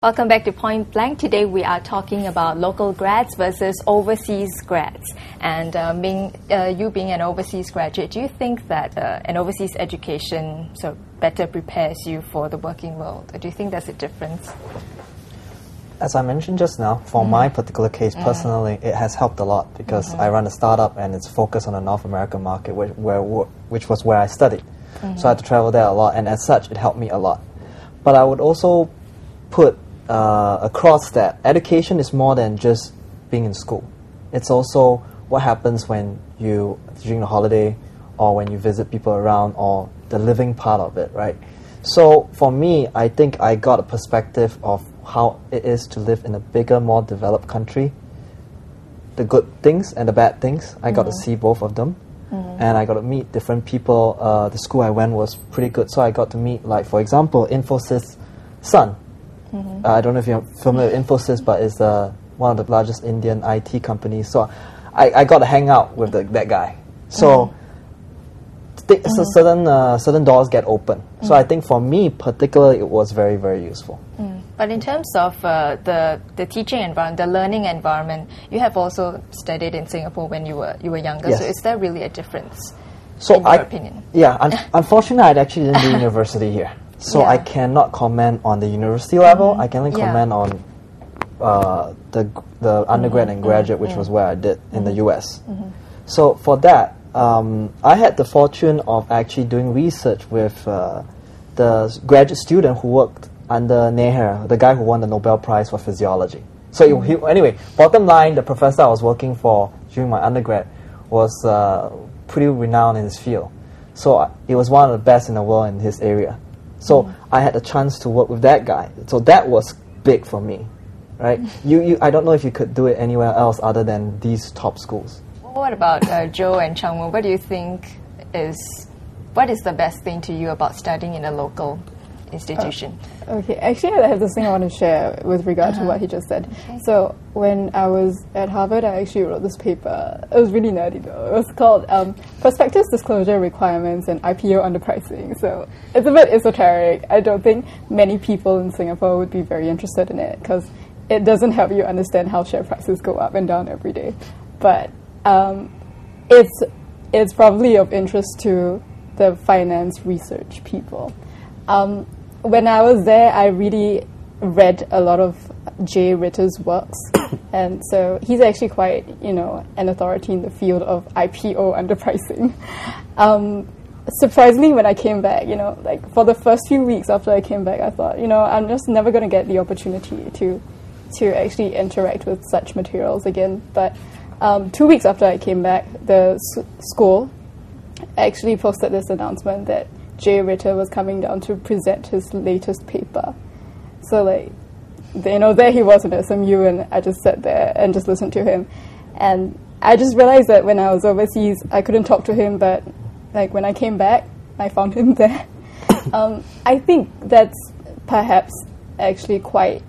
Welcome back to Point Blank. Today we are talking about local grads versus overseas grads. And you being an overseas graduate, do you think that an overseas education better prepares you for the working world? Or do you think there's a difference? As I mentioned just now, for my particular case, personally, it has helped a lot because I run a startup and it's focused on the North American market, which was where I studied. So I had to travel there a lot, and as such, it helped me a lot. But I would also put across that education is more than just being in school. It's also what happens when you, during the holiday, or when you visit people around, or the living part of it, right? So for me, I think I got a perspective of how it is to live in a bigger, more developed country. The good things and the bad things, I got to see both of them. And I got to meet different people. The school I went was pretty good, so I got to meet, like, for example, Infosys' son. I don't know if you're familiar with Infosys, but it's one of the largest Indian IT companies. So I got to hang out with that guy. So certain doors get open. So I think for me, particularly, it was very, very useful. But in terms of the teaching environment, the learning environment, you have also studied in Singapore when you were younger. Yes. So is there really a difference, so in your opinion? Yeah, unfortunately, I actually didn't do university here. So I cannot comment on the university level. I can only comment on the undergrad and graduate, which was where I did in the US. So for that, I had the fortune of actually doing research with the graduate student who worked under Neher, the guy who won the Nobel Prize for Physiology. So anyway, bottom line, the professor I was working for during my undergrad was pretty renowned in his field. So he was one of the best in the world in his area. So I had the chance to work with that guy. So that was big for me, right? I don't know if you could do it anywhere else other than these top schools. What about Joe and Changwon? What do you think what is the best thing to you about studying in a local institution? Okay, actually I have this thing I want to share with regard to what he just said. Okay. So when I was at Harvard, I actually wrote this paper. It was really nerdy though. It was called Prospectus Disclosure Requirements and IPO Underpricing. So it's a bit esoteric. I don't think many people in Singapore would be very interested in it because it doesn't help you understand how share prices go up and down every day. But it's probably of interest to the finance research people. When I was there, I really read a lot of Jay Ritter's works, and so he's actually quite, an authority in the field of IPO underpricing. Surprisingly, when I came back, like for the first few weeks after I came back, I thought, I'm just never going to get the opportunity to actually interact with such materials again. But 2 weeks after I came back, the school actually posted this announcement that Jay Ritter was coming down to present his latest paper. So there he was in SMU, and I just sat there and just listened to him. And I just realized that when I was overseas, I couldn't talk to him, but when I came back, I found him there. I think that's perhaps actually quite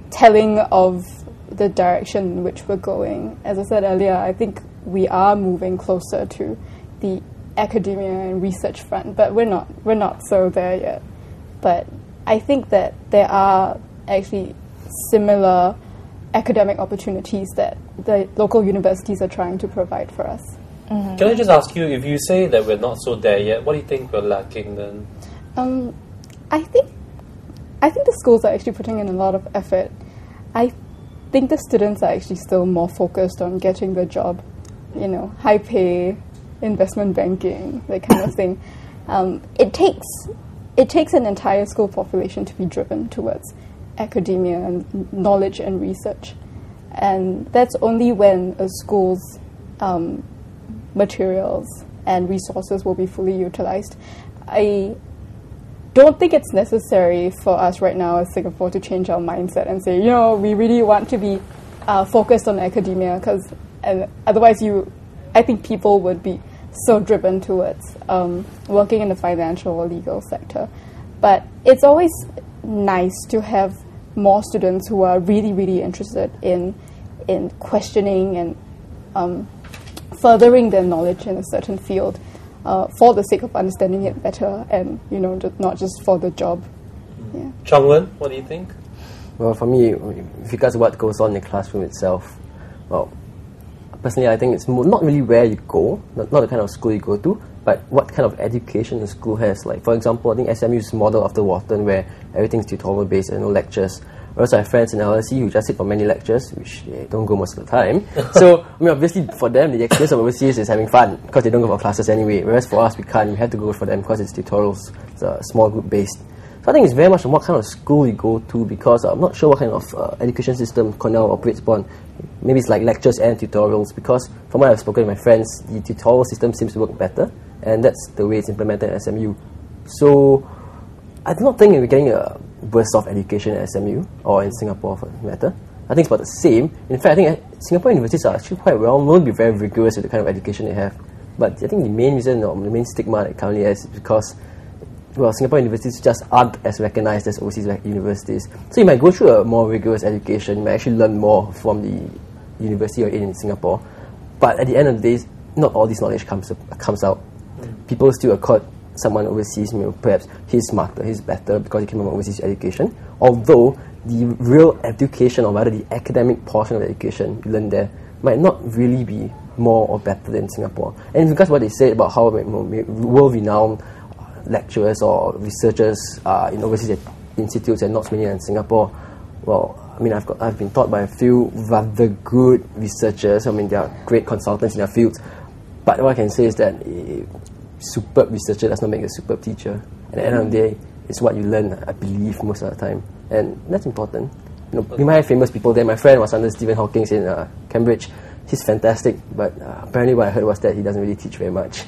telling of the direction in which we're going. As I said earlier, I think we are moving closer to the academia and research front, but we're not so there yet. But I think that there are actually similar academic opportunities that the local universities are trying to provide for us. Can I just ask you, if you say that we're not so there yet, what do you think we're lacking then? I think the schools are actually putting in a lot of effort. I think the students are actually still more focused on getting the job, high pay, investment banking, that kind of thing. It takes an entire school population to be driven towards academia and knowledge and research, and that's only when a school's materials and resources will be fully utilized. I don't think it's necessary for us right now as Singapore to change our mindset and say, we really want to be focused on academia, because otherwise I think people would be so driven towards working in the financial or legal sector. But it's always nice to have more students who are really, really interested in questioning and furthering their knowledge in a certain field for the sake of understanding it better, and not just for the job. Yeah. Chongwen, what do you think? Well, for me, with regards to what goes on in the classroom itself, well, personally, I think it's not really where you go, not the kind of school you go to, but what kind of education the school has. Like, for example, I think SMU is modeled after Wharton, where everything's tutorial-based and no lectures. Whereas I have friends in LSE who just sit for many lectures, which they don't go most of the time. So, I mean, obviously, for them, the experience of overseas is having fun, because they don't go for classes anyway. Whereas for us, we can't. We have to go for them because it's tutorials. It's small group-based. So I think it's very much on what kind of school you go to, because I'm not sure what kind of education system Cornell operates upon. Maybe it's like lectures and tutorials, because from what I've spoken with my friends, the tutorial system seems to work better, and that's the way it's implemented at SMU. So I do not think we're getting a burst of education at SMU, or in Singapore for that matter. I think it's about the same. In fact, I think Singapore universities are actually quite well known to be very rigorous with the kind of education they have. But I think the main reason, or the main stigma that currently is because, well, Singapore universities just aren't as recognized as overseas universities. So you might go through a more rigorous education, you might actually learn more from the university you're in Singapore. But at the end of the day, not all this knowledge comes out. People still accord someone overseas, perhaps he's smarter, he's better because he came from overseas education. Although the real education, or rather the academic portion of education you learn there, might not really be more or better than Singapore. And because what they say about how world-renowned lecturers or researchers in overseas institutes and not so many in Singapore, well, I mean, I've been taught by a few rather good researchers. I mean, they are great consultants in their fields. But what I can say is that a superb researcher does not make a superb teacher. And at the end of the day, it's what you learn, I believe, most of the time. And that's important. We might have famous people there. My friend was under Stephen Hawking in Cambridge. He's fantastic, but apparently what I heard was that he doesn't really teach very much.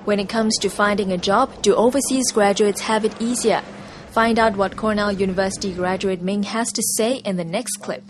When it comes to finding a job, do overseas graduates have it easier? Find out what Cornell University graduate Ming has to say in the next clip.